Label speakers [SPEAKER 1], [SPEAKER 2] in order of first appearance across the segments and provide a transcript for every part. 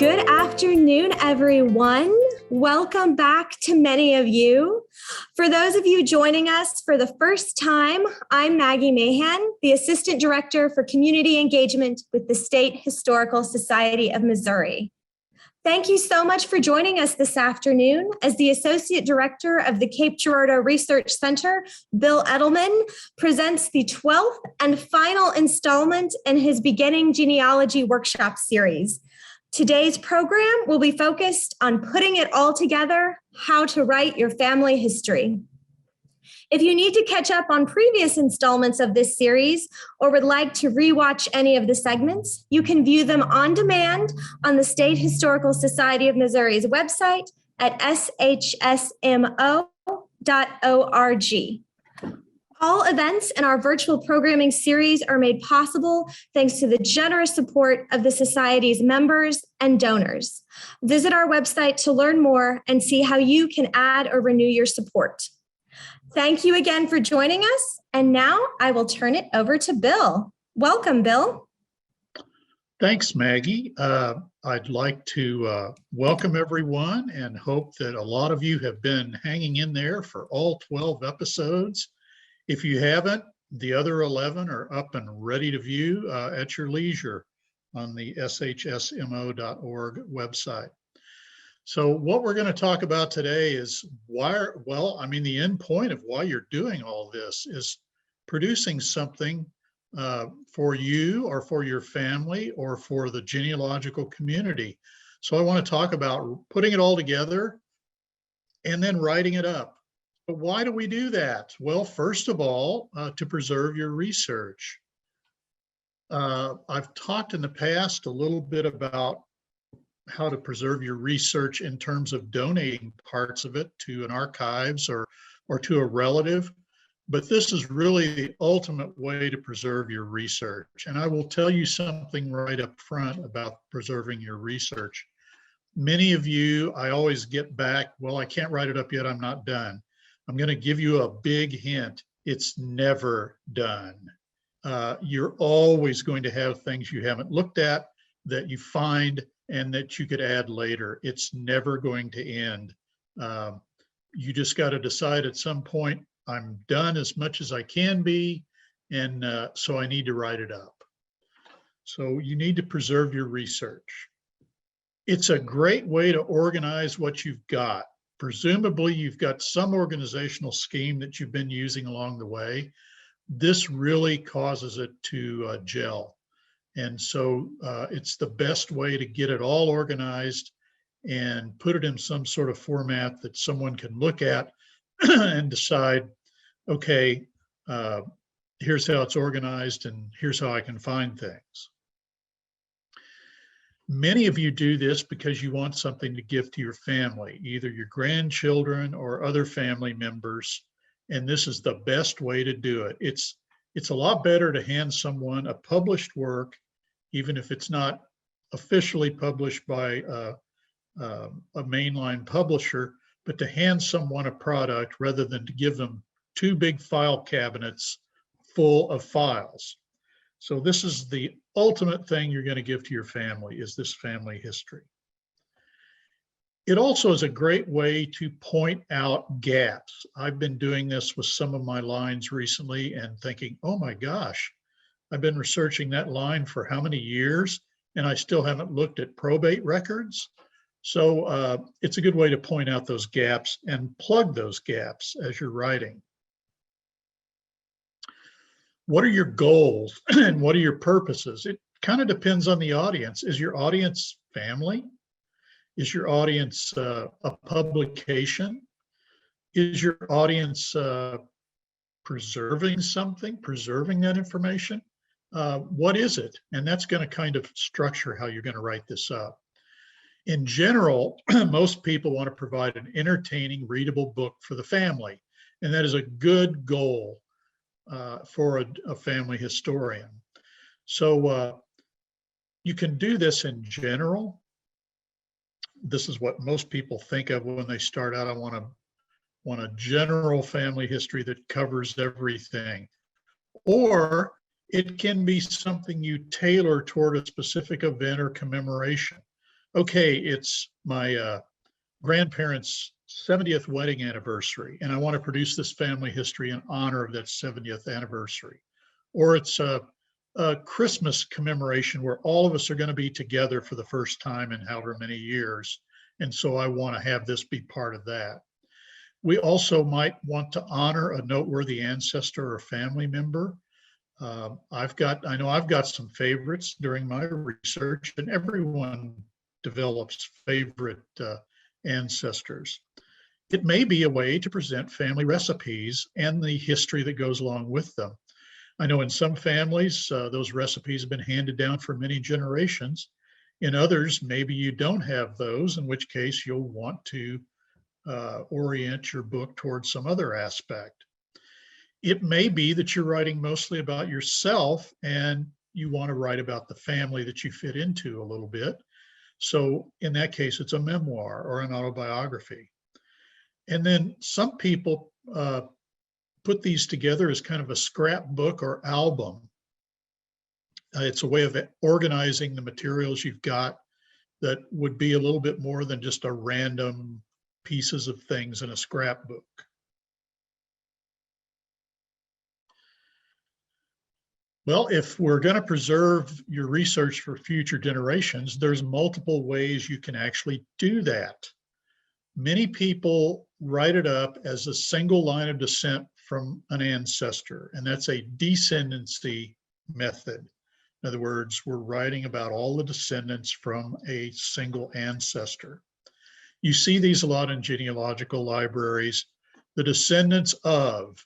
[SPEAKER 1] Good afternoon, everyone. Welcome back to many of you. For those of you joining us for the first time, I'm Maggie Mahan, the Assistant Director for Community Engagement with the State Historical Society of Missouri. Thank you so much for joining us this afternoon. As the Associate Director of the Cape Girardeau Research Center, Bill Eddleman presents the 12th and final installment in his Beginning Genealogy Workshop series. Today's program will be focused on putting it all together, how to write your family history. If you need to catch up on previous installments of this series or would like to rewatch any of the segments, you can view them on demand on the State Historical Society of Missouri's website at shsmo.org. All events in our virtual programming series are made possible thanks to the generous support of the Society's members and donors. Visit our website to learn more and see how you can add or renew your support. Thank you again for joining us. And now I will turn it over to Bill. Welcome, Bill.
[SPEAKER 2] Thanks, Maggie. I'd like to welcome everyone and hope that a lot of you have been hanging in there for all 12 episodes. If you haven't, the other 11 are up and ready to view at your leisure on the shsmo.org website. So what we're going to talk about today is the end point of why you're doing all this is producing something for you or for your family or for the genealogical community. So I want to talk about putting it all together and then writing it up. But why do we do that? Well, first of all, to preserve your research. I've talked in the past a little bit about how to preserve your research in terms of donating parts of it to an archives or to a relative, but this is really the ultimate way to preserve your research. And I will tell you something right up front about preserving your research. Many of you, I always get back, well, I can't write it up yet, I'm not done. I'm going to give you a big hint. It's never done. You're always going to have things you haven't looked at that you find and that you could add later. It's never going to end. You just got to decide at some point, I'm done as much as I can be, and so I need to write it up. So you need to preserve your research. It's a great way to organize what you've got. Presumably, you've got some organizational scheme that you've been using along the way. This really causes it to gel. And so it's the best way to get it all organized and put it in some sort of format that someone can look at and decide, okay, here's how it's organized and here's how I can find things. Many of you do this because you want something to give to your family, either your grandchildren or other family members, and this is the best way to do it. It's a lot better to hand someone a published work, even if it's not officially published by a mainline publisher, but to hand someone a product rather than to give them two big file cabinets full of files. So this is the ultimate thing you're going to give to your family, is this family history. It also is a great way to point out gaps. I've been doing this with some of my lines recently and thinking, oh my gosh, I've been researching that line for how many years and I still haven't looked at probate records. So it's a good way to point out those gaps and plug those gaps as you're writing. What are your goals and what are your purposes? It kind of depends on the audience. Is your audience family? Is your audience a publication? Is your audience preserving something, preserving that information? What is it? And that's going to kind of structure how you're going to write this up. In general, most people want to provide an entertaining, readable book for the family, and that is a good goal for a family historian. So you can do this in general. This is what most people think of when they start out. I want a general family history that covers everything. Or it can be something you tailor toward a specific event or commemoration. okay, it's my grandparents' 70th wedding anniversary, and I want to produce this family history in honor of that 70th anniversary. Or it's a Christmas commemoration where all of us are going to be together for the first time in however many years. And so I want to have this be part of that. We also might want to honor a noteworthy ancestor or family member. I know I've got some favorites during my research, and everyone develops favorite ancestors. It may be a way to present family recipes and the history that goes along with them. I know in some families, those recipes have been handed down for many generations. In others, maybe you don't have those, in which case you'll want to orient your book towards some other aspect. It may be that you're writing mostly about yourself and you want to write about the family that you fit into a little bit. So in that case, it's a memoir or an autobiography. And then some people put these together as kind of a scrapbook or album. It's a way of organizing the materials you've got that would be a little bit more than just a random pieces of things in a scrapbook. Well, if we're going to preserve your research for future generations, there's multiple ways you can actually do that. Many people write it up as a single line of descent from an ancestor, and that's a descendancy method. In other words, we're writing about all the descendants from a single ancestor. You see these a lot in genealogical libraries, the descendants of,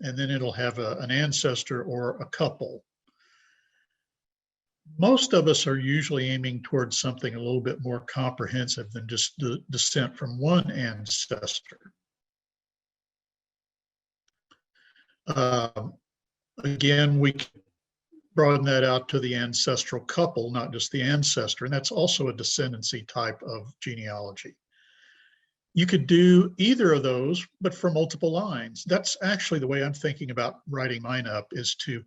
[SPEAKER 2] and then it'll have an ancestor or a couple. Most of us are usually aiming towards something a little bit more comprehensive than just the descent from one ancestor. Again, we can broaden that out to the ancestral couple, not just the ancestor, and that's also a descendancy type of genealogy. You could do either of those, but for multiple lines. That's actually the way I'm thinking about writing mine up, is to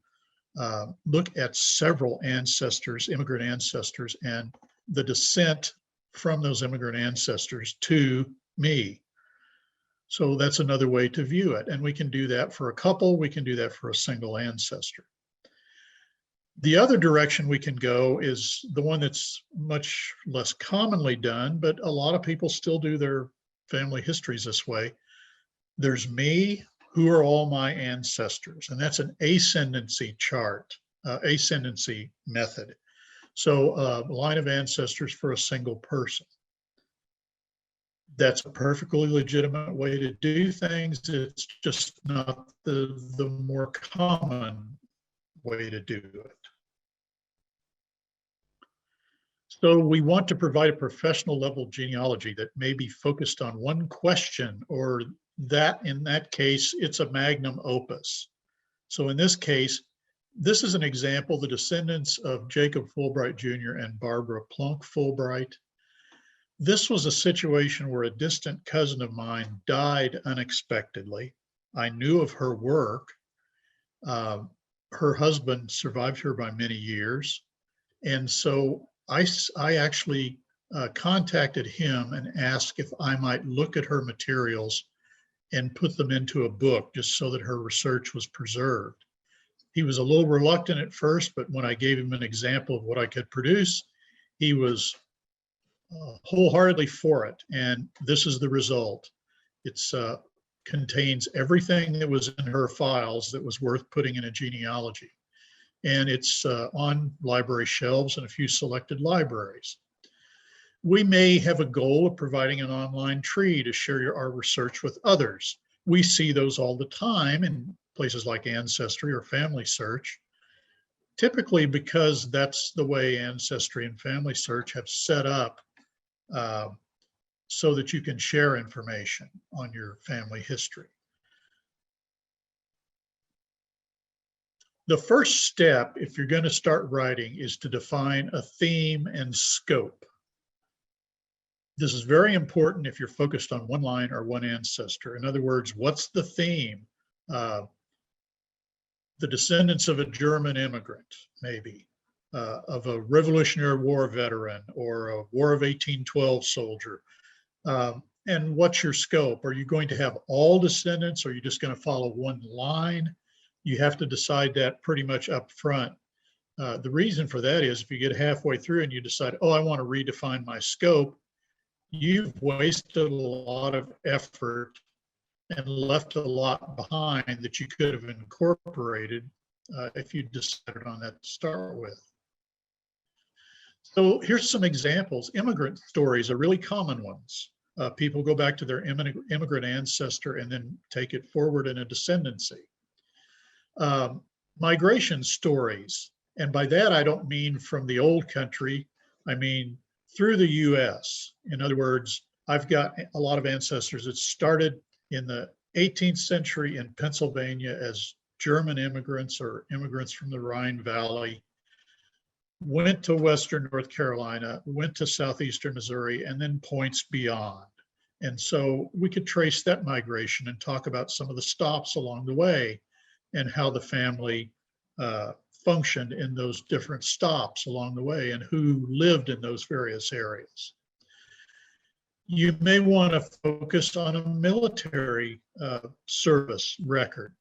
[SPEAKER 2] look at several ancestors, immigrant ancestors, and the descent from those immigrant ancestors to me. So that's another way to view it. And we can do that for a couple, we can do that for a single ancestor. The other direction we can go is the one that's much less commonly done, but a lot of people still do their family histories this way. There's me, who are all my ancestors, and that's an ascendancy chart, ascendancy method. So a line of ancestors for a single person. That's a perfectly legitimate way to do things. It's just not the more common way to do it. So we want to provide a professional level genealogy that may be focused on one question, or that in that case, it's a magnum opus. So in this case, this is an example, the descendants of Jacob Fulbright Jr. and Barbara Plunk Fulbright. This was a situation where a distant cousin of mine died unexpectedly. I knew of her work. Her husband survived her by many years. And so I actually contacted him and asked if I might look at her materials and put them into a book just so that her research was preserved. He was a little reluctant at first, but when I gave him an example of what I could produce, he was wholeheartedly for it. And this is the result. It contains everything that was in her files that was worth putting in a genealogy. And it's on library shelves in a few selected libraries. We may have a goal of providing an online tree to share our research with others. We see those all the time in places like Ancestry or Family Search, typically because that's the way Ancestry and Family Search have set up so that you can share information on your family history. The first step, if you're going to start writing, is to define a theme and scope. This is very important if you're focused on one line or one ancestor. In other words, what's the theme? The descendants of a German immigrant, maybe. of a Revolutionary War veteran or a War of 1812 soldier. And what's your scope? Are you going to have all descendants? Or are you just going to follow one line? You have to decide that pretty much up front. The reason for that is if you get halfway through and you decide, oh, I want to redefine my scope, you've wasted a lot of effort and left a lot behind that you could have incorporated if you decided on that to start with. So here's some examples. Immigrant stories are really common ones. People go back to their immigrant ancestor and then take it forward in a descendancy. Migration stories, and by that I don't mean from the old country, I mean through the US. In other words, I've got a lot of ancestors that started in the 18th century in Pennsylvania as German immigrants or immigrants from the Rhine Valley, went to Western North Carolina, went to Southeastern Missouri, and then points beyond. And so we could trace that migration and talk about some of the stops along the way and how the family functioned in those different stops along the way and who lived in those various areas. You may want to focus on a military service record.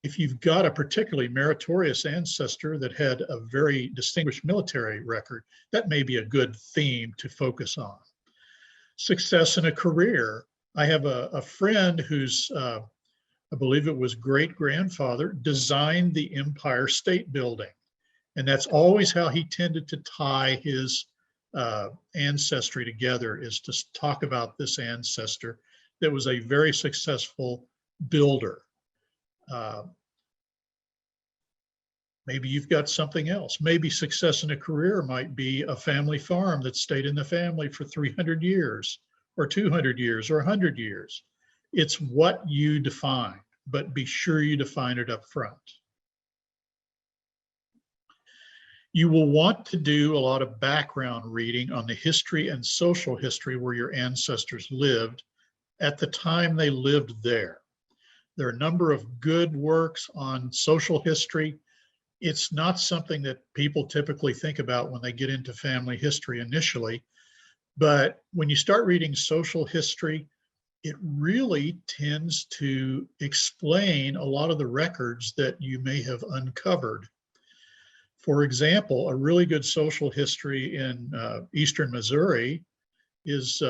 [SPEAKER 2] If you've got a particularly meritorious ancestor that had a very distinguished military record, that may be a good theme to focus on. Success in a career. I have a friend whose, I believe it was great-grandfather, designed the Empire State Building. And that's always how he tended to tie his ancestry together, is to talk about this ancestor that was a very successful builder. Maybe you've got something else. Maybe success in a career might be a family farm that stayed in the family for 300 years or 200 years or 100 years. It's what you define, but be sure you define it up front. You will want to do a lot of background reading on the history and social history where your ancestors lived at the time they lived there. There are a number of good works on social history. It's not something that people typically think about when they get into family history initially, but when you start reading social history, it really tends to explain a lot of the records that you may have uncovered. For example, a really good social history in eastern Missouri is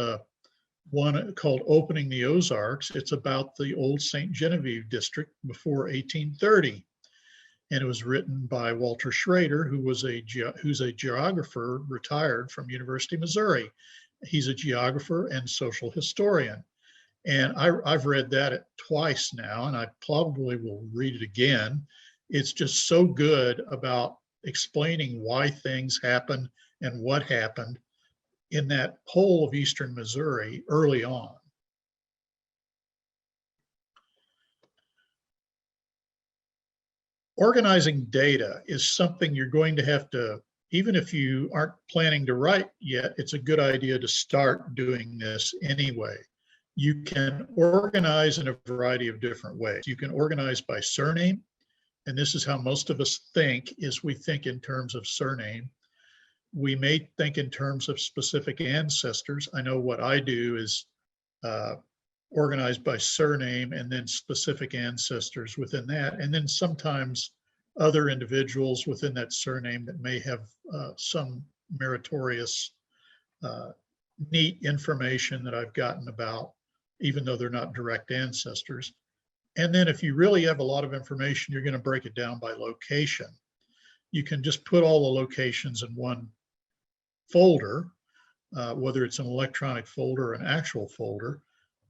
[SPEAKER 2] one called Opening the Ozarks. It's about the old St. Genevieve district before 1830. And it was written by Walter Schrader, who's a geographer retired from University of Missouri. He's a geographer and social historian. And I've read that twice now, and I probably will read it again. It's just so good about explaining why things happened and what happened in that whole of eastern Missouri early on. Organizing data is something you're going to have to, even if you aren't planning to write yet, it's a good idea to start doing this anyway. You can organize in a variety of different ways. You can organize by surname, and this is how most of us think, is we think in terms of surname. We may think in terms of specific ancestors. I know what I do is organized by surname and then specific ancestors within that. And then sometimes other individuals within that surname that may have some meritorious, neat information that I've gotten about, even though they're not direct ancestors. And then if you really have a lot of information, you're going to break it down by location. You can just put all the locations in one folder, whether it's an electronic folder or an actual folder.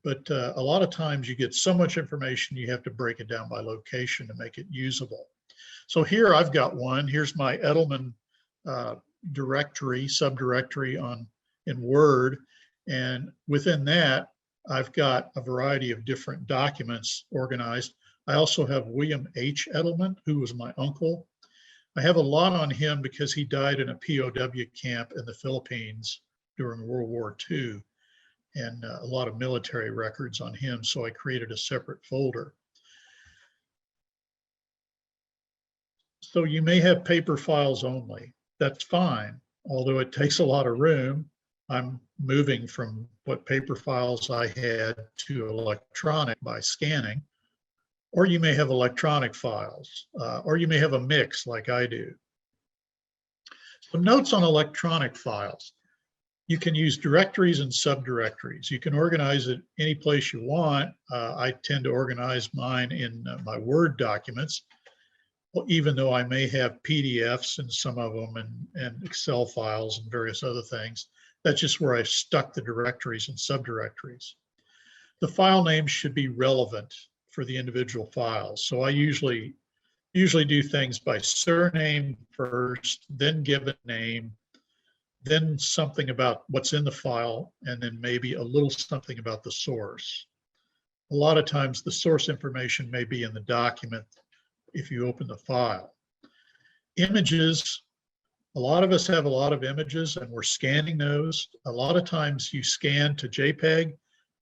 [SPEAKER 2] But a lot of times you get so much information, you have to break it down by location to make it usable. So here I've got one. Here's my Eddleman directory, subdirectory in Word. And within that, I've got a variety of different documents organized. I also have William H. Eddleman, who was my uncle. I have a lot on him because he died in a POW camp in the Philippines during World War II. And a lot of military records on him, so I created a separate folder. So you may have paper files only. that's fine. Although it takes a lot of room, I'm moving from what paper files I had to electronic by scanning, or you may have electronic files, or you may have a mix like I do. So notes on electronic files. You can use directories and subdirectories. You can organize it any place you want. I tend to organize mine in my Word documents, even though I may have PDFs in some of them and Excel files and various other things. That's just where I've stuck the directories and subdirectories. The file names should be relevant for the individual files. So I usually do things by surname first, then given name, then something about what's in the file, and then maybe a little something about the source. A lot of times the source information may be in the document if you open the file. Images, a lot of us have a lot of images and we're scanning those. A lot of times you scan to JPEG,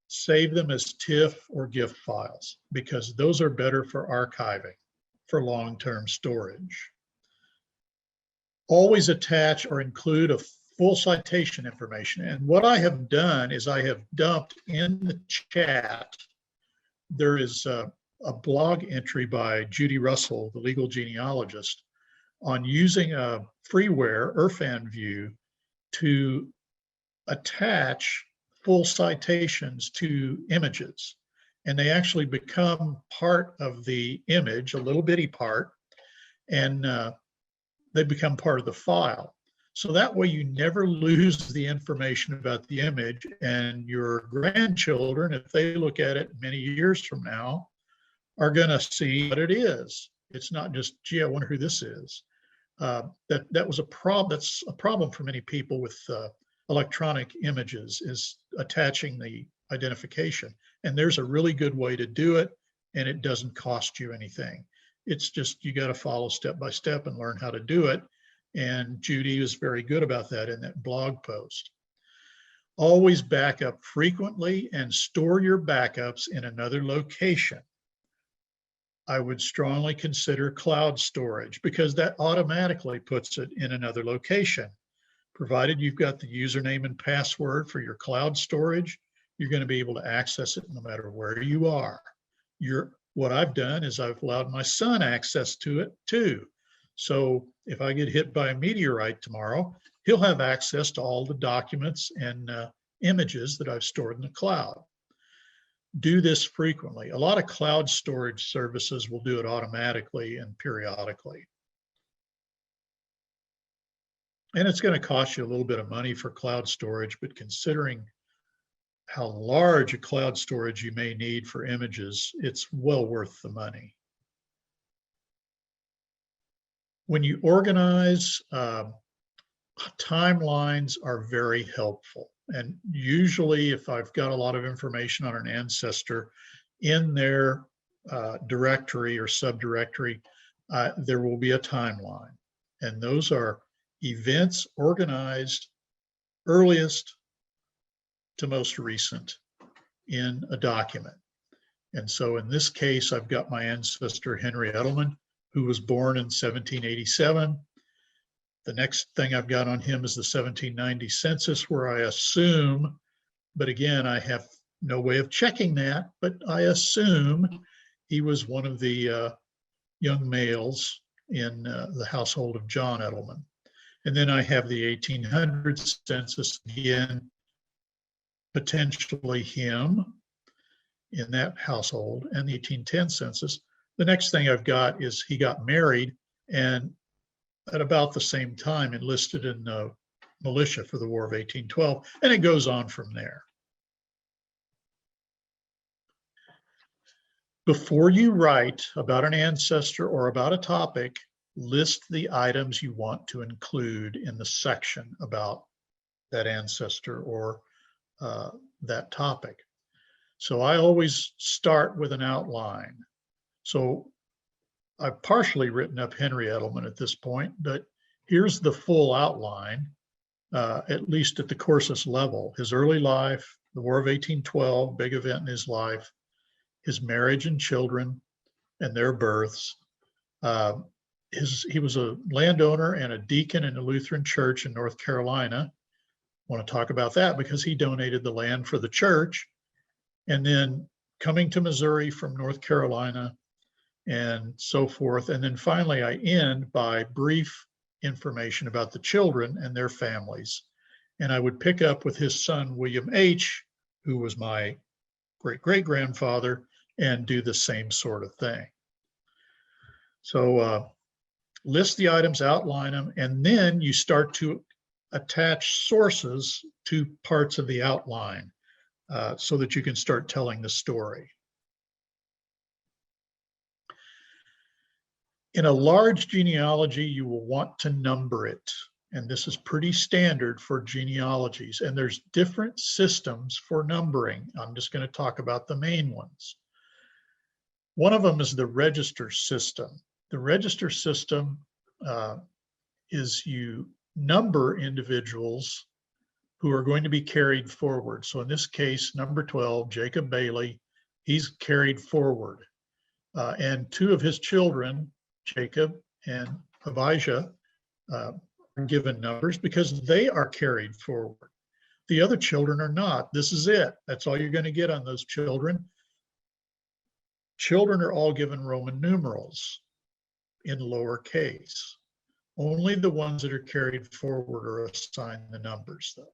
[SPEAKER 2] save them as TIFF or GIF files because those are better for archiving, for long-term storage. Always attach or include a full citation information. And what I have done is I have dumped in the chat, there is a blog entry by Judy Russell, the legal genealogist, on using a freeware Irfan view to attach full citations to images. And they actually become part of the image, a little bitty part, and they become part of the file. So that way you never lose the information about the image, and your grandchildren, if they look at it many years from now, are going to see what it is. It's not just, gee, I wonder who this is. That was a problem. That's a problem for many people with electronic images, is attaching the identification. And there's a really good way to do it, and it doesn't cost you anything. It's just you got to follow step by step and learn how to do it. And Judy was very good about that in that blog post. Always back up frequently and store your backups in another location. I would strongly consider cloud storage because that automatically puts it in another location. Provided you've got the username and password for your cloud storage, you're going to be able to access it no matter where you are. What I've done is I've allowed my son access to it too. So if I get hit by a meteorite tomorrow, he'll have access to all the documents and images that I've stored in the cloud. Do this frequently. A lot of cloud storage services will do it automatically and periodically. And it's going to cost you a little bit of money for cloud storage, but considering how large a cloud storage you may need for images, it's well worth the money. When you organize, timelines are very helpful. And usually if I've got a lot of information on an ancestor in their directory or subdirectory, there will be a timeline. And those are events organized earliest to most recent in a document. And so in this case, I've got my ancestor, Henry Eddleman, who was born in 1787. The next thing I've got on him is the 1790 census, where I assume, but again, I have no way of checking that, but I assume he was one of the young males in the household of John Eddleman. And then I have the 1800 census, again, potentially him in that household, and the 1810 census. The next thing I've got is he got married and at about the same time enlisted in the militia for the War of 1812, and it goes on from there. Before you write about an ancestor or about a topic, list the items you want to include in the section about that ancestor or that topic. So I always start with an outline. So I've partially written up Henry Eddleman at this point, but here's the full outline, at least at the courses level. His early life, the War of 1812, big event in his life, his marriage and children and their births, he was a landowner and a deacon in a Lutheran church in North Carolina. I want to talk about that because he donated the land for the church. And then coming to Missouri from North Carolina and so forth. And then finally, I end by brief information about the children and their families. And I would pick up with his son, William H., who was my great-great-grandfather, and do the same sort of thing. So list the items, outline them, and then you start to attach sources to parts of the outline so that you can start telling the story. In a large genealogy, you will want to number it. And this is pretty standard for genealogies. And there's different systems for numbering. I'm just going to talk about the main ones. One of them is the register system. The register system is you number individuals who are going to be carried forward. So in this case, number 12, Jacob Bailey, he's carried forward. And two of his children, Jacob and Abijah, are given numbers because they are carried forward. The other children are not. This is it. That's all you're going to get on those children. Children are all given Roman numerals in lowercase. Only the ones that are carried forward are assigned the numbers, though.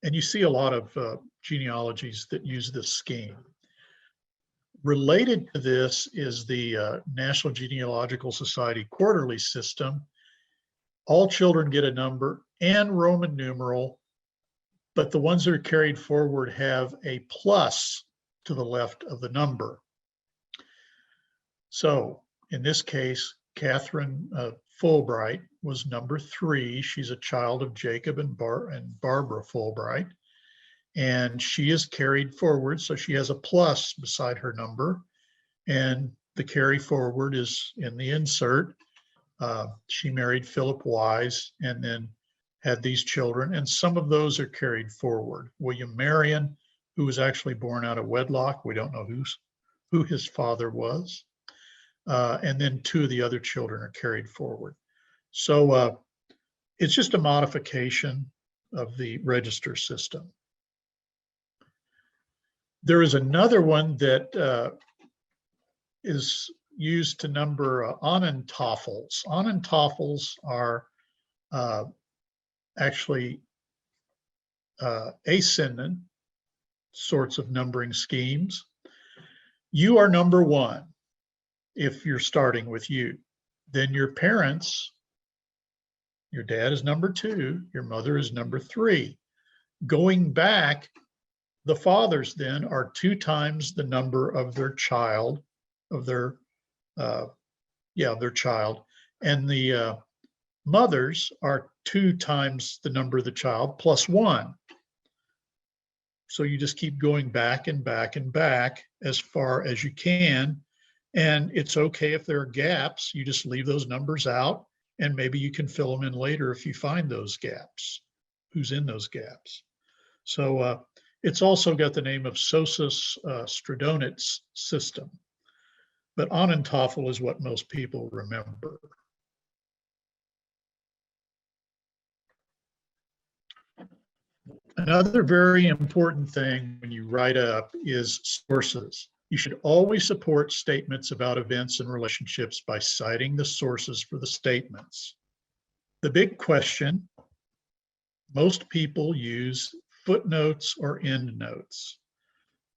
[SPEAKER 2] And you see a lot of genealogies that use this scheme. Related to this is the National Genealogical Society quarterly system. All children get a number and Roman numeral, but the ones that are carried forward have a plus to the left of the number. So in this case, Catherine Fulbright was number 3. She's a child of Jacob and Barbara Fulbright. And she is carried forward, so she has a plus beside her number. And the carry forward is in the insert. She married Philip Wise and then had these children, and some of those are carried forward. William Marion, who was actually born out of wedlock. We don't know who his father was. And then 2 of the other children are carried forward. So it's just a modification of the register system. There is another one that is used to number Onentafels. Onentafels are actually ascendant sorts of numbering schemes. You are number 1 if you're starting with you. Then your parents, your dad is number 2, your mother is number 3. Going back, the fathers then are 2 times the number of their child, their child, and the mothers are 2 times the number of the child plus 1. So you just keep going back and back and back as far as you can. And it's okay if there are gaps, you just leave those numbers out and maybe you can fill them in later if you find those gaps, who's in those gaps. So it's also got the name of Sosus Stradonitz system, but Onentafel is what most people remember. Another very important thing when you write up is sources. You should always support statements about events and relationships by citing the sources for the statements. The big question, most people use footnotes or endnotes.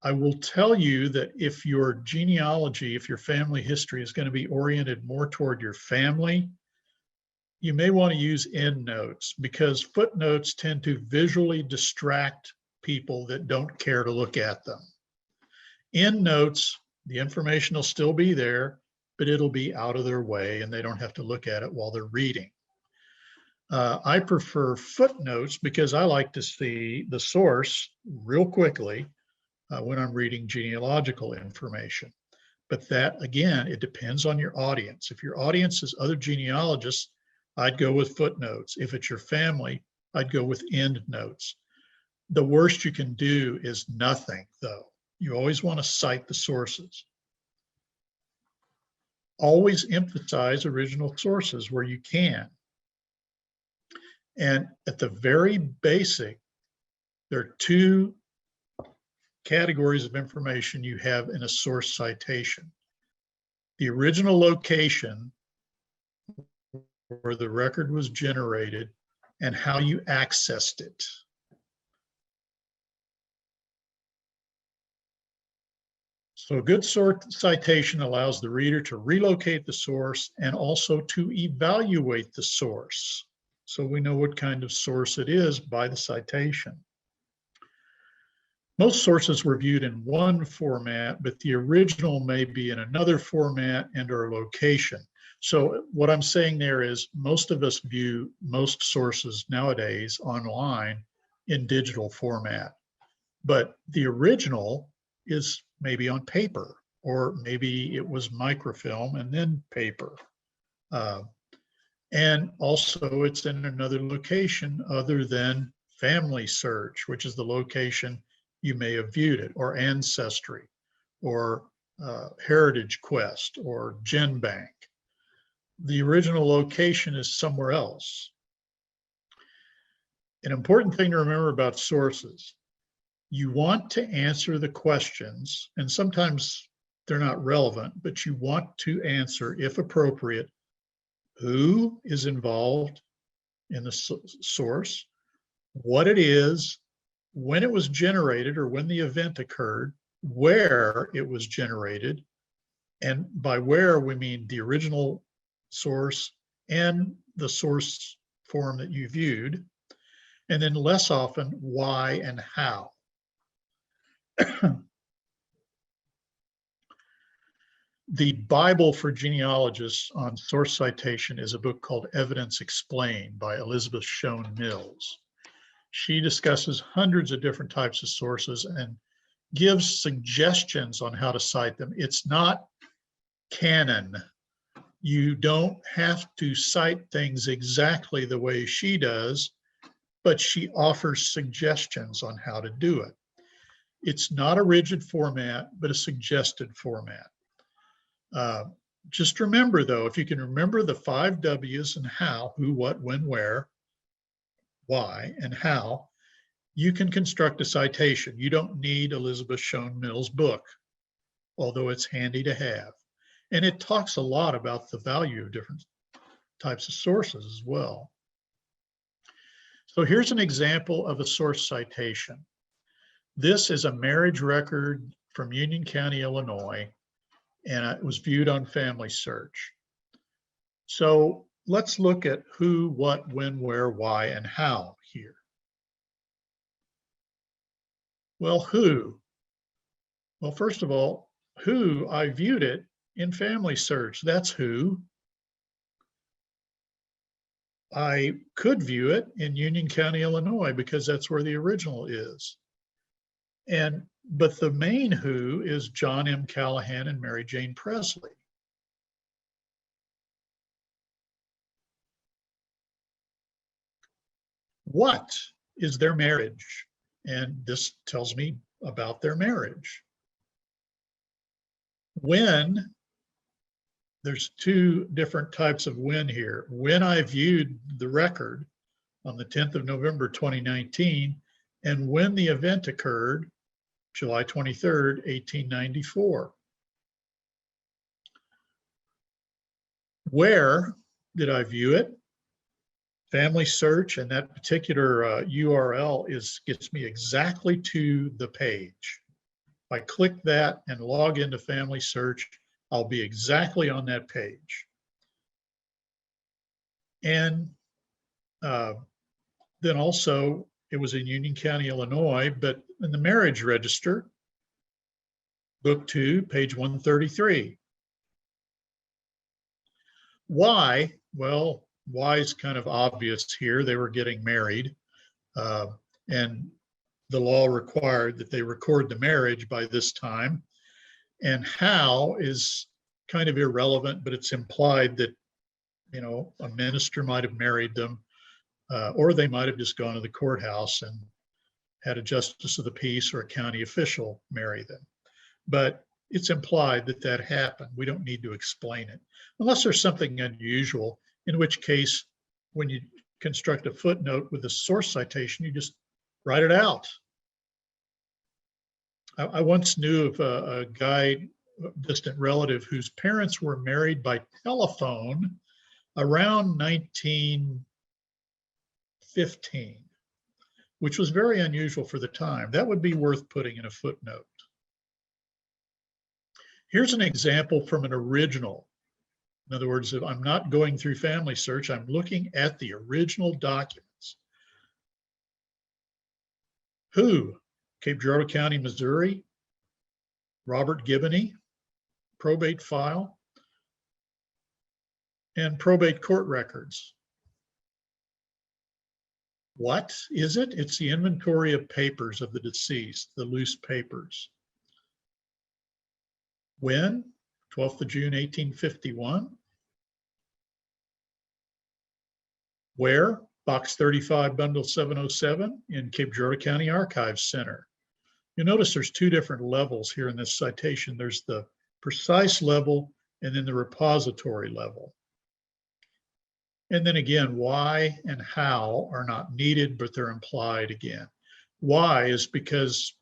[SPEAKER 2] I will tell you that if your genealogy, if your family history is going to be oriented more toward your family, you may want to use endnotes because footnotes tend to visually distract people that don't care to look at them. Endnotes, the information will still be there, but it'll be out of their way and they don't have to look at it while they're reading. I prefer footnotes because I like to see the source real quickly when I'm reading genealogical information. But that, again, it depends on your audience. If your audience is other genealogists, I'd go with footnotes. If it's your family, I'd go with endnotes. The worst you can do is nothing, though. You always want to cite the sources. Always emphasize original sources where you can. And at the very basic, there are two categories of information you have in a source citation. The original location where the record was generated and how you accessed it. So a good citation allows the reader to relocate the source and also to evaluate the source. So we know what kind of source it is by the citation. Most sources were viewed in one format, but the original may be in another format and or location. So what I'm saying there is most of us view most sources nowadays online in digital format, but the original is maybe on paper, or maybe it was microfilm and then paper. And also it's in another location other than Family Search, which is the location you may have viewed it, or Ancestry, or Heritage Quest, or GenBank. The original location is somewhere else. An important thing to remember about sources: you want to answer the questions, and sometimes they're not relevant, but you want to answer, if appropriate, who is involved in the source, what it is, when it was generated or when the event occurred, where it was generated, and by where we mean the original source and the source form that you viewed, and then less often, why and how. The Bible for genealogists on source citation is a book called Evidence Explained by Elizabeth Shown Mills. She discusses hundreds of different types of sources and gives suggestions on how to cite them. It's not canon. You don't have to cite things exactly the way she does, but she offers suggestions on how to do it. It's not a rigid format, but a suggested format. Just remember, though, if you can remember the 5 W's and how, who, what, when, where, why, and how, you can construct a citation. You don't need Elizabeth Shown Mills' book, although it's handy to have. And it talks a lot about the value of different types of sources as well. So here's an example of a source citation. This is a marriage record from Union County, Illinois, and it was viewed on Family Search. So let's look at who, what, when, where, why, and how here. Well, who? Well, first of all, who, I viewed it in Family Search. That's who. I could view it in Union County, Illinois, because that's where the original is. But the main who is John M. Callahan and Mary Jane Presley. What is their marriage? And this tells me about their marriage. When, there's two different types of when here. When I viewed the record on the 10th of November, 2019, and when the event occurred, July 23rd, 1894. Where did I view it? Family Search, and that particular URL gets me exactly to the page. If I click that and log into Family Search, I'll be exactly on that page. And then also, it was in Union County, Illinois, but in the marriage register, book 2, page 133. Why? Well, why is kind of obvious here. They were getting married, and the law required that they record the marriage by this time. And how is kind of irrelevant, but it's implied that, you know, a minister might have married them, or they might have just gone to the courthouse and had a justice of the peace or a county official marry them. But it's implied that that happened. We don't need to explain it, unless there's something unusual, in which case, when you construct a footnote with a source citation, you just write it out. I once knew of a guy, a distant relative, whose parents were married by telephone around 1915, which was very unusual for the time. That would be worth putting in a footnote. Here's an example from an original. In other words, if I'm not going through Family Search, I'm looking at the original documents. Who? Cape Girardeau County, Missouri. Robert Giboney, probate file, and probate court records. What is it? It's the inventory of papers of the deceased, the loose papers. When? 12th of June, 1851. Where? Box 35, Bundle 707 in Cape Girardeau County Archives Center. You'll notice there's two different levels here in this citation. There's the precise level and then the repository level. And then again, why and how are not needed, but they're implied again. Why is because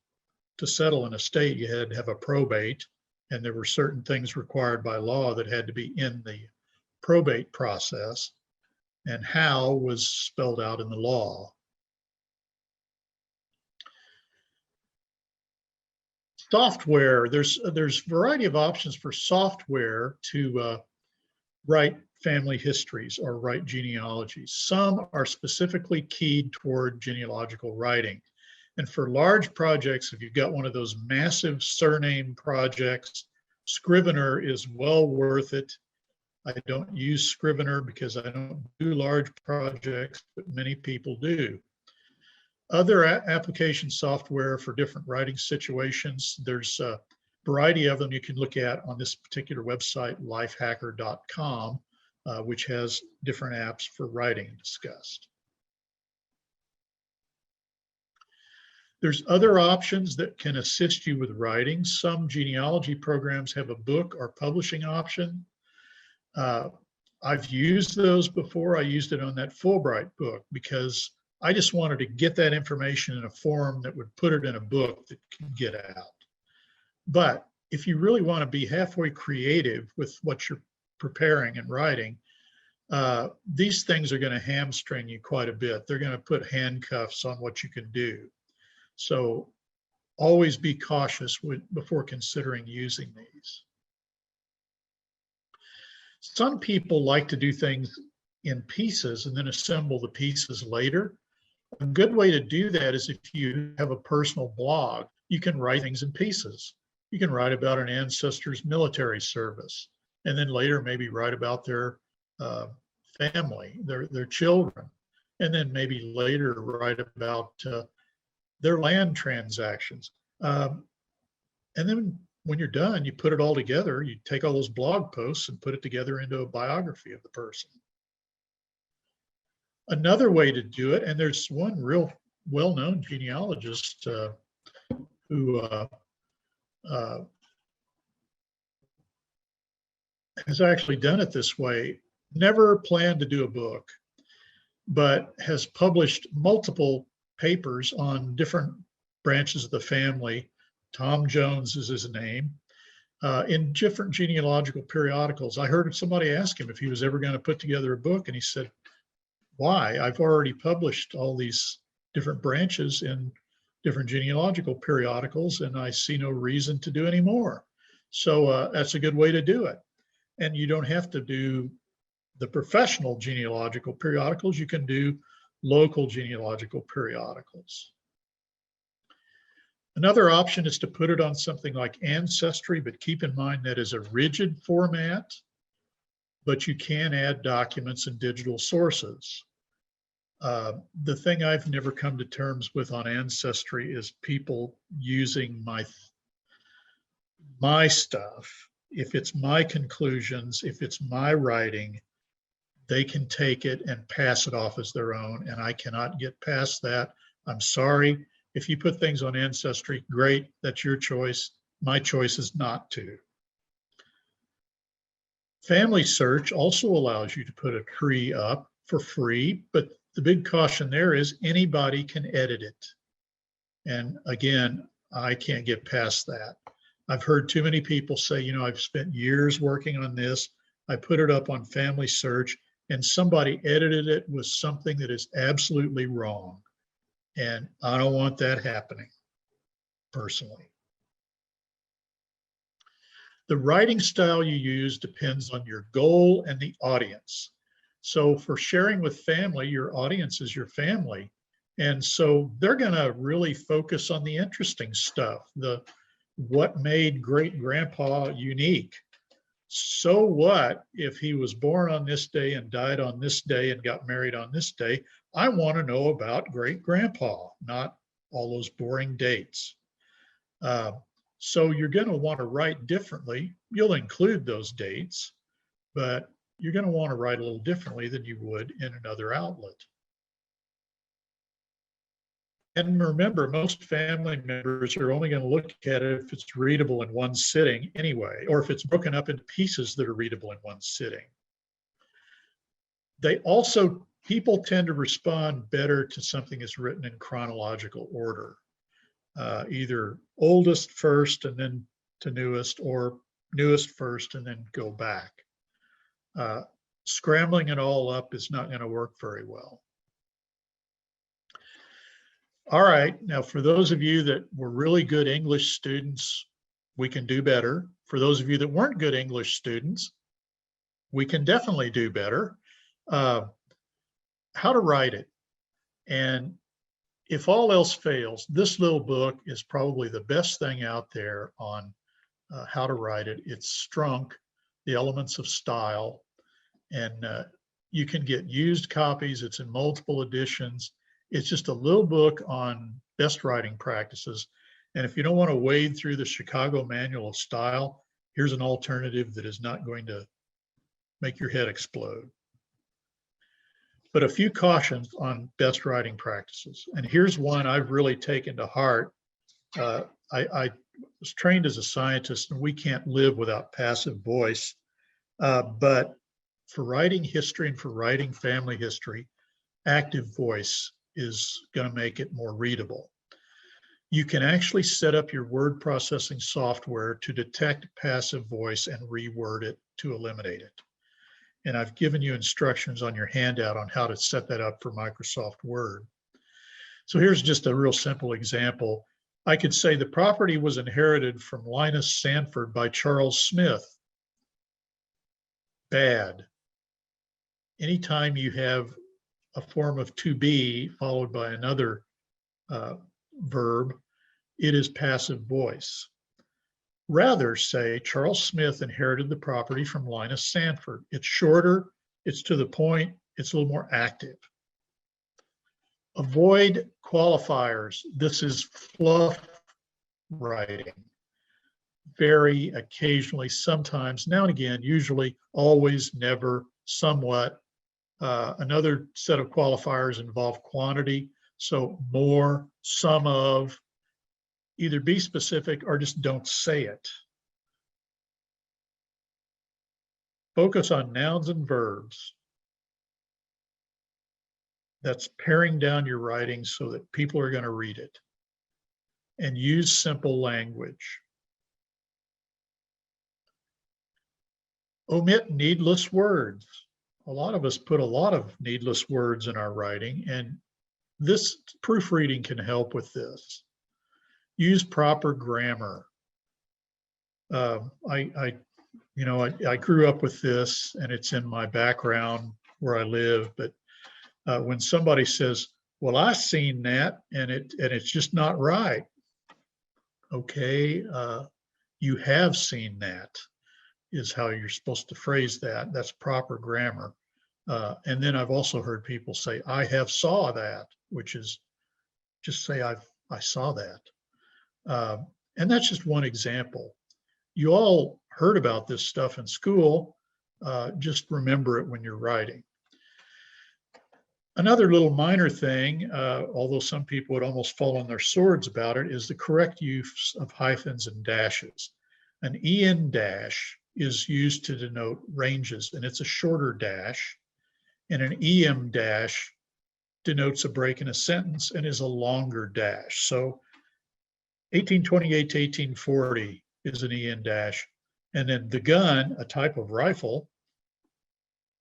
[SPEAKER 2] to settle an estate, you had to have a probate, and there were certain things required by law that had to be in the probate process, and how was spelled out in the law. Software, there's a variety of options for software to write family histories or write genealogies. Some are specifically keyed toward genealogical writing. And for large projects, if you've got one of those massive surname projects, Scrivener is well worth it. I don't use Scrivener because I don't do large projects, but many people do. Other application software for different writing situations, there's a variety of them you can look at on this particular website, lifehacker.com, which has different apps for writing discussed. There's other options that can assist you with writing. Some genealogy programs have a book or publishing option. I've used those before. I used it on that Fulbright book because I just wanted to get that information in a form that would put it in a book that can get out. But if you really want to be halfway creative with what you're preparing and writing, these things are going to hamstring you quite a bit. They're going to put handcuffs on what you can do. So always be cautious before considering using these. Some people like to do things in pieces and then assemble the pieces later. A good way to do that is if you have a personal blog, you can write things in pieces. You can write about an ancestor's military service, and then later maybe write about their family, their children, and then maybe later write about their land transactions. And then when you're done, you put it all together, you take all those blog posts and put it together into a biography of the person. Another way to do it, and there's one real well-known genealogist who has actually done it this way, never planned to do a book, but has published multiple papers on different branches of the family. Tom Jones is his name, in different genealogical periodicals. I heard somebody ask him if he was ever going to put together a book, and he said, why? I've already published all these different branches in different genealogical periodicals, and I see no reason to do any more. So that's a good way to do it. And you don't have to do the professional genealogical periodicals. You can do local genealogical periodicals. Another option is to put it on something like Ancestry, but keep in mind that is a rigid format, but you can add documents and digital sources. The thing I've never come to terms with on Ancestry is people using my stuff. If it's my conclusions, if it's my writing, they can take it and pass it off as their own, and I cannot get past that. I'm sorry. If you put things on Ancestry, great, that's your choice. my choice is not to. Family Search also allows you to put a tree up for free, but the big caution there is anybody can edit it. And again, I can't get past that. I've heard too many people say, you know, I've spent years working on this. I put it up on Family Search and somebody edited it with something that is absolutely wrong. And I don't want that happening personally. The writing style you use depends on your goal and the audience. So for sharing with family, your audience is your family. And so they're going to really focus on the interesting stuff, what made great grandpa unique. So what if he was born on this day and died on this day and got married on this day? I want to know about great grandpa, not all those boring dates. So you're going to want to write differently. You'll include those dates, but you're going to want to write a little differently than you would in another outlet. And remember, most family members are only going to look at it if it's readable in one sitting anyway, or if it's broken up into pieces that are readable in one sitting. People tend to respond better to something that's written in chronological order, either oldest first and then to newest, or newest first and then go back. Scrambling it all up is not going to work very well. All right, now for those of you that were really good English students, we can do better. For those of you that weren't good English students, we can definitely do better. How to write it. And if all else fails, this little book is probably the best thing out there on how to write it. It's Strunk, The Elements of Style, and you can get used copies. It's in multiple editions. It's just a little book on best writing practices. And if you don't want to wade through the Chicago Manual of Style, here's an alternative that is not going to make your head explode. But a few cautions on best writing practices. And here's one I've really taken to heart. I was trained as a scientist, and we can't live without passive voice. But for writing history and for writing family history, active voice is going to make it more readable. You can actually set up your word processing software to detect passive voice and reword it to eliminate it. And I've given you instructions on your handout on how to set that up for Microsoft Word. So here's just a real simple example. I could say the property was inherited from Linus Sanford by Charles Smith. Bad. Anytime you have a form of to be followed by another verb, it is passive voice. Rather say Charles Smith inherited the property from Linus Sanford. It's shorter, it's to the point, it's a little more active. Avoid qualifiers. This is fluff writing. Very occasionally, sometimes, now and again, usually, always, never, somewhat. Another set of qualifiers involve quantity. So more, some of, either be specific or just don't say it. Focus on nouns and verbs. That's paring down your writing so that people are going to read it. And use simple language. Omit needless words. A lot of us put a lot of needless words in our writing, and this proofreading can help with this. Use proper grammar. I grew up with this, and it's in my background where I live. But when somebody says, "Well, I seen that, and it's just not right," okay, you have seen that, is how you're supposed to phrase that. That's proper grammar. And then I've also heard people say, "I have saw that," which is just say I saw that. And that's just one example. You all heard about this stuff in school. Just remember it when you're writing. Another little minor thing, although some people would almost fall on their swords about it, is the correct use of hyphens and dashes. An EN dash is used to denote ranges, and it's a shorter dash, and an EM dash denotes a break in a sentence and is a longer dash. So 1828 to 1840 is an EN dash, and then the gun, a type of rifle,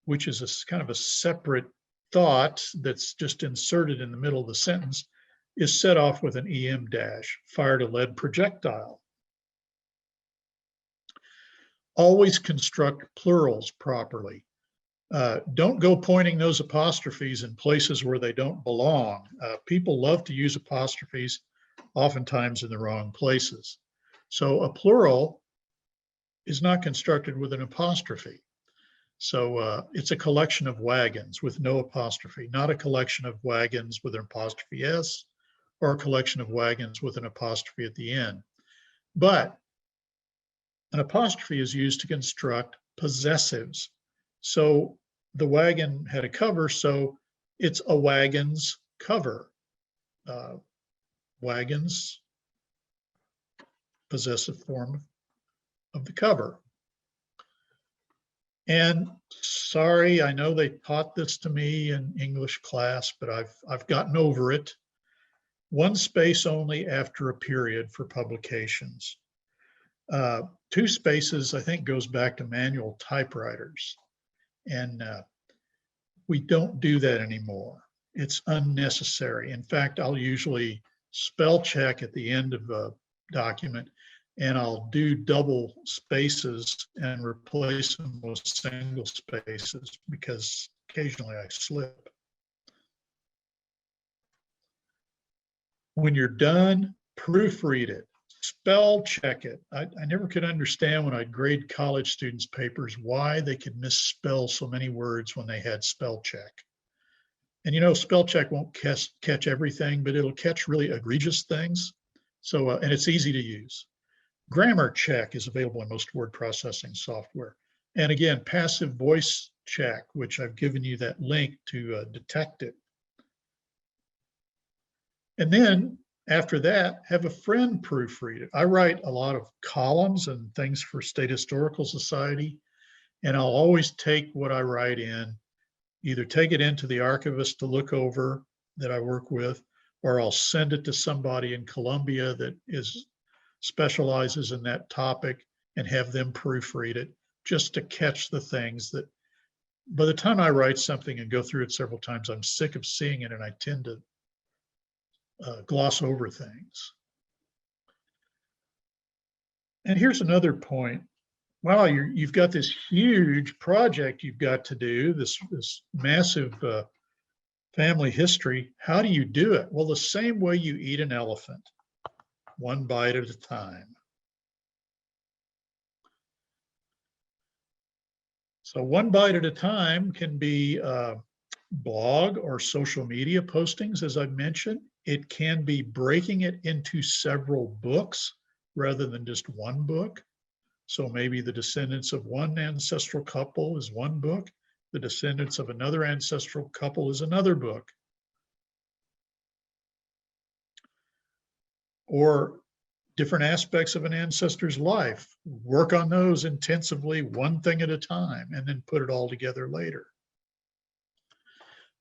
[SPEAKER 2] which is a kind of a separate thought that's just inserted in the middle of the sentence, is set off with an EM dash, fired a lead projectile. Always construct plurals properly. Don't go pointing those apostrophes in places where they don't belong. People love to use apostrophes, oftentimes in the wrong places. So a plural is not constructed with an apostrophe. So it's a collection of wagons with no apostrophe, not a collection of wagons with an apostrophe S or a collection of wagons with an apostrophe at the end. But an apostrophe is used to construct possessives. So the wagon had a cover, so it's a wagon's cover. Wagons, possessive form of the cover. And sorry, I know they taught this to me in English class, but I've gotten over it. One space only after a period for publications. Two spaces, I think, goes back to manual typewriters. And we don't do that anymore. It's unnecessary. In fact, I'll usually spell check at the end of a document, and I'll do double spaces and replace them with single spaces because occasionally I slip. When you're done, proofread it, spell check it. I never could understand when I'd grade college students' papers why they could misspell so many words when they had spell check. And you know, spell check won't catch everything, but it'll catch really egregious things. So, and it's easy to use. Grammar check is available in most word processing software. And again, passive voice check, which I've given you that link to detect it. And then after that, have a friend proofread it. I write a lot of columns and things for State Historical Society, and I'll always take what I write in, either take it into the archivist to look over that I work with, or I'll send it to somebody in Columbia that specializes in that topic and have them proofread it just to catch the things that by the time I write something and go through it several times, I'm sick of seeing it and I tend to gloss over things. And here's another point. Wow, you've got this huge project you've got to do, this massive family history. How do you do it? Well, the same way you eat an elephant, one bite at a time. So one bite at a time can be blog or social media postings, as I mentioned. It can be breaking it into several books rather than just one book. So maybe the descendants of one ancestral couple is one book. The descendants of another ancestral couple is another book. Or different aspects of an ancestor's life. Work on those intensively, one thing at a time, and then put it all together later.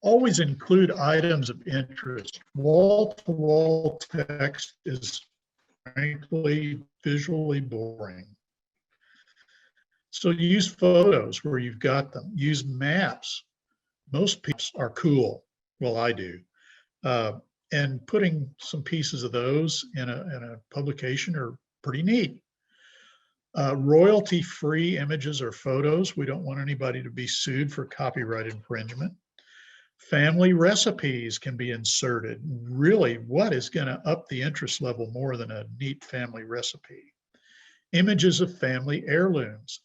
[SPEAKER 2] Always include items of interest. Wall-to-wall text is frankly visually boring. So use photos where you've got them. Use maps. Most people are cool. Well, I do. And putting some pieces of those in a publication are pretty neat. Royalty-free images or photos. We don't want anybody to be sued for copyright infringement. Family recipes can be inserted. Really, what is going to up the interest level more than a neat family recipe? Images of family heirlooms.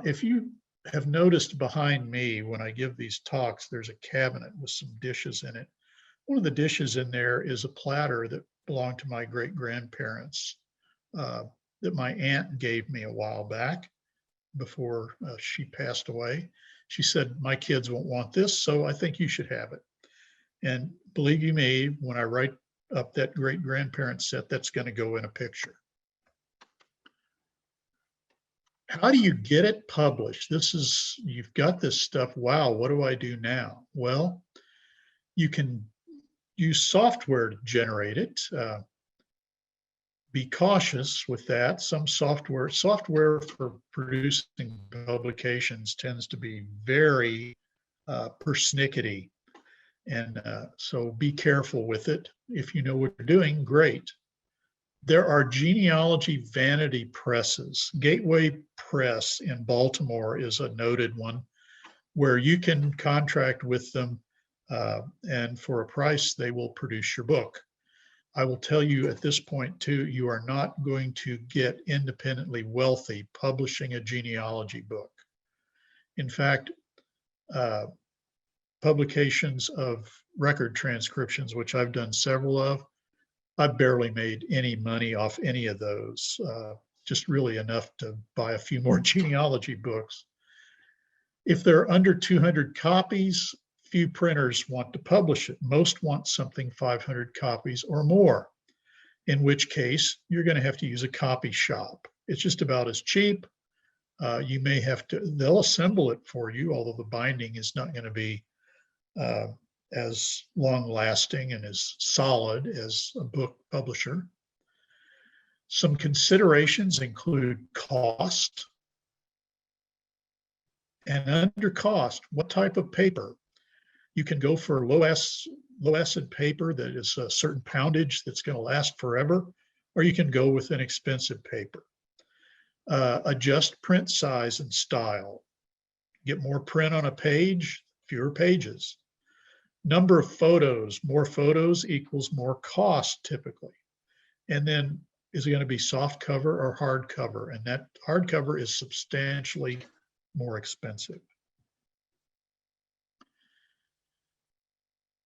[SPEAKER 2] If you have noticed behind me when I give these talks, there's a cabinet with some dishes in it. One of the dishes in there is a platter that belonged to my great-grandparents that my aunt gave me a while back. before she passed away. She said, my kids won't want this, so I think you should have it. And believe you me, when I write up that great grandparent set, that's going to go in a picture. How do you get it published? You've got this stuff. Wow, what do I do now? Well, you can use software to generate it. Be cautious with that. Some software for producing publications tends to be very persnickety. And so be careful with it. If you know what you're doing, great. There are genealogy vanity presses. Gateway Press in Baltimore is a noted one where you can contract with them, and for a price, they will produce your book. I will tell you at this point too, you are not going to get independently wealthy publishing a genealogy book. In fact, publications of record transcriptions, which I've done several of, I've barely made any money off any of those, just really enough to buy a few more genealogy books. If they're under 200 copies, few printers want to publish it. Most want something 500 copies or more, in which case you're going to have to use a copy shop. It's just about as cheap. You may have to, they'll assemble it for you, although the binding is not going to be as long lasting and as solid as a book publisher. Some considerations include cost. And under cost, what type of paper? You can go for low acid paper that is a certain poundage that's going to last forever, or you can go with an expensive paper. Adjust print size and style. Get more print on a page, fewer pages. Number of photos, more photos equals more cost typically. And then is it going to be soft cover or hard cover? And that hardcover is substantially more expensive.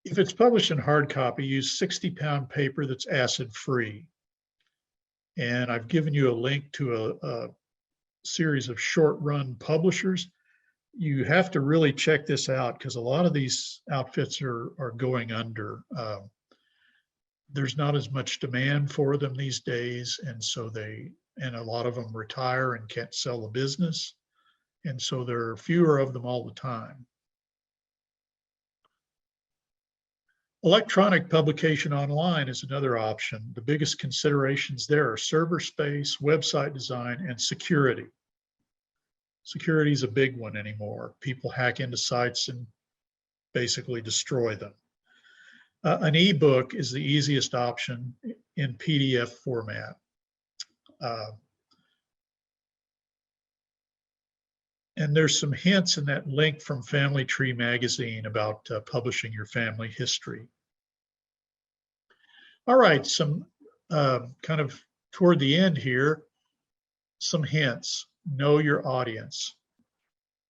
[SPEAKER 2] If it's published in hard copy, use 60-pound paper that's acid-free. And I've given you a link to a series of short-run publishers. You have to really check this out because a lot of these outfits are going under. There's not as much demand for them these days, and so a lot of them retire and can't sell the business. And so there are fewer of them all the time. Electronic publication online is another option. The biggest considerations there are server space, website design, and security. Security is a big one anymore. People hack into sites and basically destroy them. An ebook is the easiest option in PDF format. And there's some hints in that link from Family Tree magazine about publishing your family history. All right, some kind of toward the end here, some hints. Know your audience.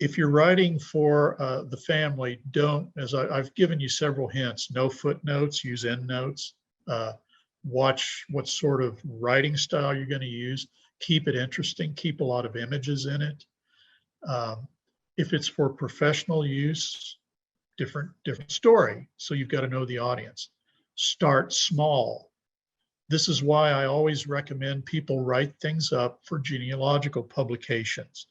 [SPEAKER 2] If you're writing for the family, I've given you several hints, no footnotes, use endnotes, watch what sort of writing style you're going to use, keep it interesting, keep a lot of images in it. If it's for professional use, different story. So you've got to know the audience. Start small. This is why I always recommend people write things up for genealogical publications.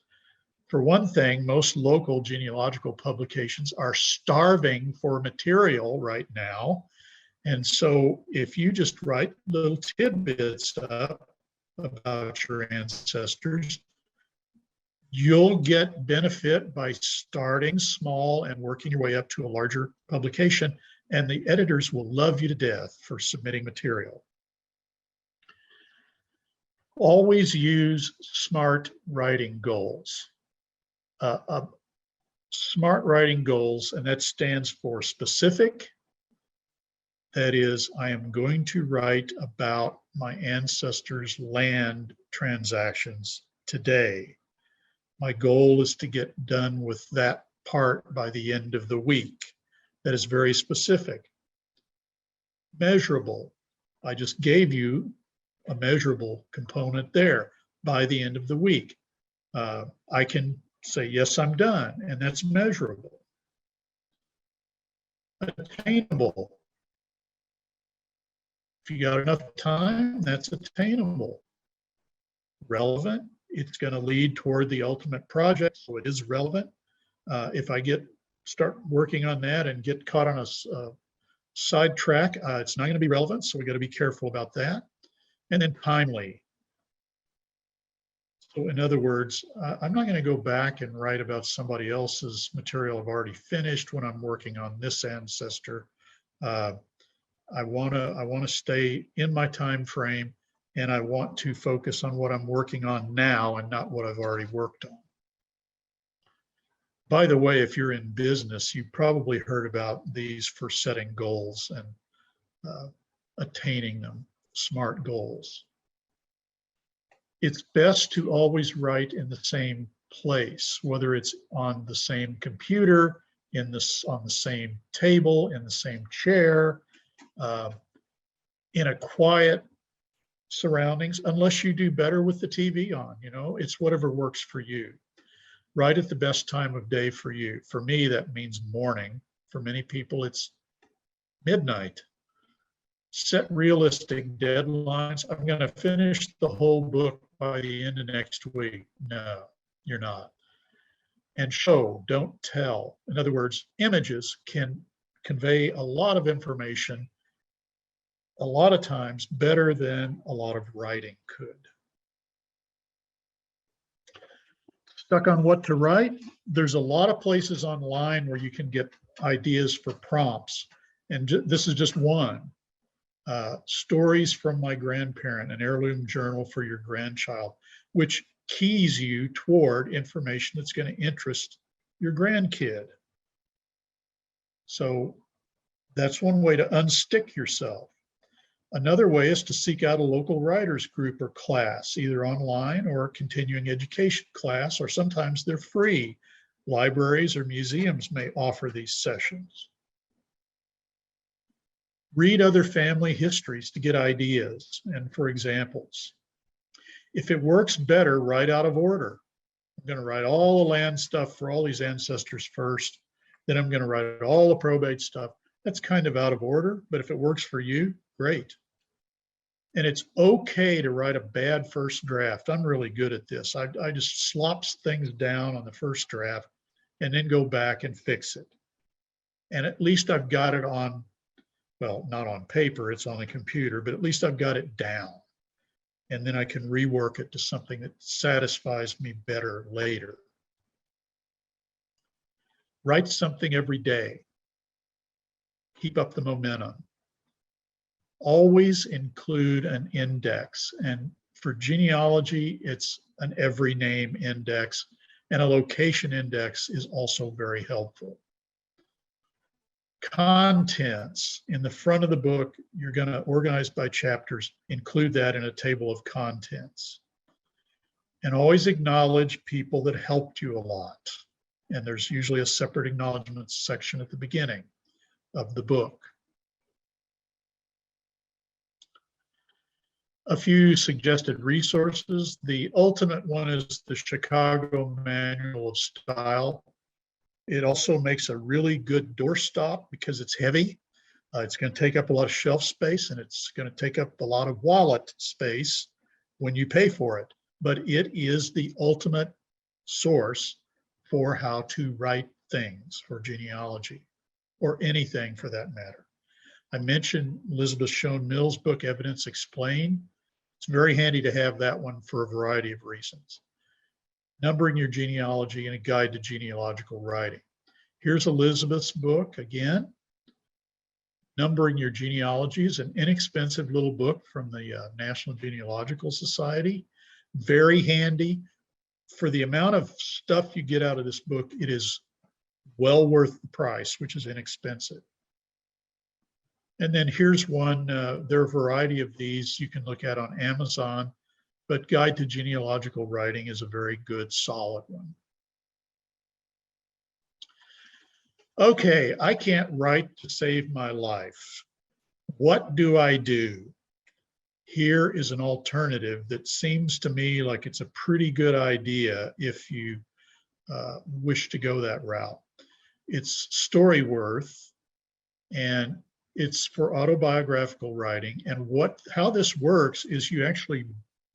[SPEAKER 2] For one thing, most local genealogical publications are starving for material right now. And so if you just write little tidbits up about your ancestors, you'll get benefit by starting small and working your way up to a larger publication, and the editors will love you to death for submitting material. Always use SMART writing goals. SMART writing goals, and that stands for specific. That is, I am going to write about my ancestors' land transactions today. My goal is to get done with that part by the end of the week. That is very specific. Measurable. I just gave you a measurable component there by the end of the week. I can say, yes, I'm done, and that's measurable. Attainable. If you got enough time, that's attainable. Relevant, it's going to lead toward the ultimate project, so it is relevant. If I start working on that and get caught on a sidetrack, it's not going to be relevant, so we got to be careful about that. And then timely. So in other words, I'm not going to go back and write about somebody else's material I've already finished when I'm working on this ancestor. I want to stay in my time frame, and I want to focus on what I'm working on now and not what I've already worked on. By the way, if you're in business, you've probably heard about these for setting goals and attaining them, SMART goals. It's best to always write in the same place, whether it's on the same computer, on the same table, in the same chair, in a quiet surroundings, unless you do better with the TV on. It's whatever works for you. Write at the best time of day for you. For me, that means morning. For many people, it's midnight. Set realistic deadlines. I'm going to finish the whole book by the end of next week. No, you're not. And show, don't tell. In other words, images can convey a lot of information, a lot of times better than a lot of writing could. Stuck on what to write? There's a lot of places online where you can get ideas for prompts. And this is just one. Stories from My Grandparent, an heirloom journal for your grandchild, which keys you toward information that's going to interest your grandkid. So that's one way to unstick yourself. Another way is to seek out a local writers group or class, either online or continuing education class, or sometimes they're free. Libraries or museums may offer these sessions. Read other family histories to get ideas and for examples. If it works better, write out of order. I'm going to write all the land stuff for all these ancestors first, then I'm going to write all the probate stuff. That's kind of out of order, but if it works for you, great. And it's okay to write a bad first draft. I'm really good at this. I just slops things down on the first draft and then go back and fix it. And at least I've got it on, well, not on paper, it's on the computer, but at least I've got it down. And then I can rework it to something that satisfies me better later. Write something every day. Keep up the momentum. Always include an index. And for genealogy, it's an every name index, and a location index is also very helpful. Contents. In the front of the book, you're going to organize by chapters, include that in a table of contents. And always acknowledge people that helped you a lot. And there's usually a separate acknowledgments section at the beginning of the book. A few suggested resources. The ultimate one is the Chicago Manual of Style. It also makes a really good doorstop because it's heavy. It's going to take up a lot of shelf space, and it's going to take up a lot of wallet space when you pay for it. But it is the ultimate source for how to write things for genealogy, or anything for that matter. I mentioned Elizabeth Shown Mills' book, Evidence Explained. It's very handy to have that one for a variety of reasons. Numbering Your Genealogy and a Guide to Genealogical Writing. Here's Elizabeth's book again. Numbering Your Genealogy is an inexpensive little book from the National Genealogical Society. Very handy. For the amount of stuff you get out of this book, it is well worth the price, which is inexpensive. And then here's one, there are a variety of these you can look at on Amazon, but Guide to Genealogical Writing is a very good, solid one. Okay, I can't write to save my life. What do I do? here is an alternative that seems to me like it's a pretty good idea if you wish to go that route. It's Storyworth, and it's for autobiographical writing. And how this works is you actually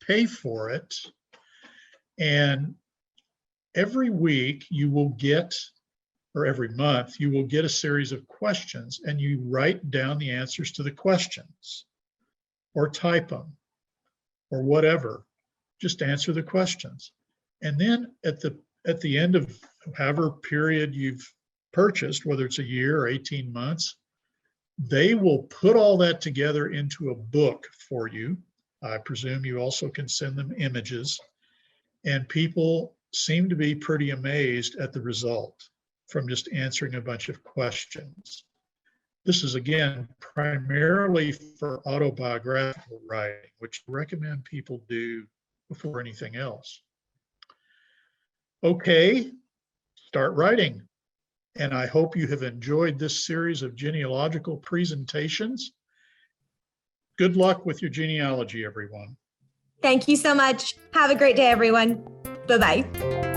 [SPEAKER 2] pay for it, and every week you will get, or every month, you will get a series of questions, and you write down the answers to the questions or type them or whatever. Just answer the questions. And then at the end of however period you've purchased, whether it's a year or 18 months, they will put all that together into a book for you. I presume you also can send them images, and people seem to be pretty amazed at the result from just answering a bunch of questions. This is, again, primarily for autobiographical writing, which I recommend people do before anything else. Okay, start writing. And I hope you have enjoyed this series of genealogical presentations. Good luck with your genealogy, everyone.
[SPEAKER 1] Thank you so much. Have a great day, everyone. Bye-bye.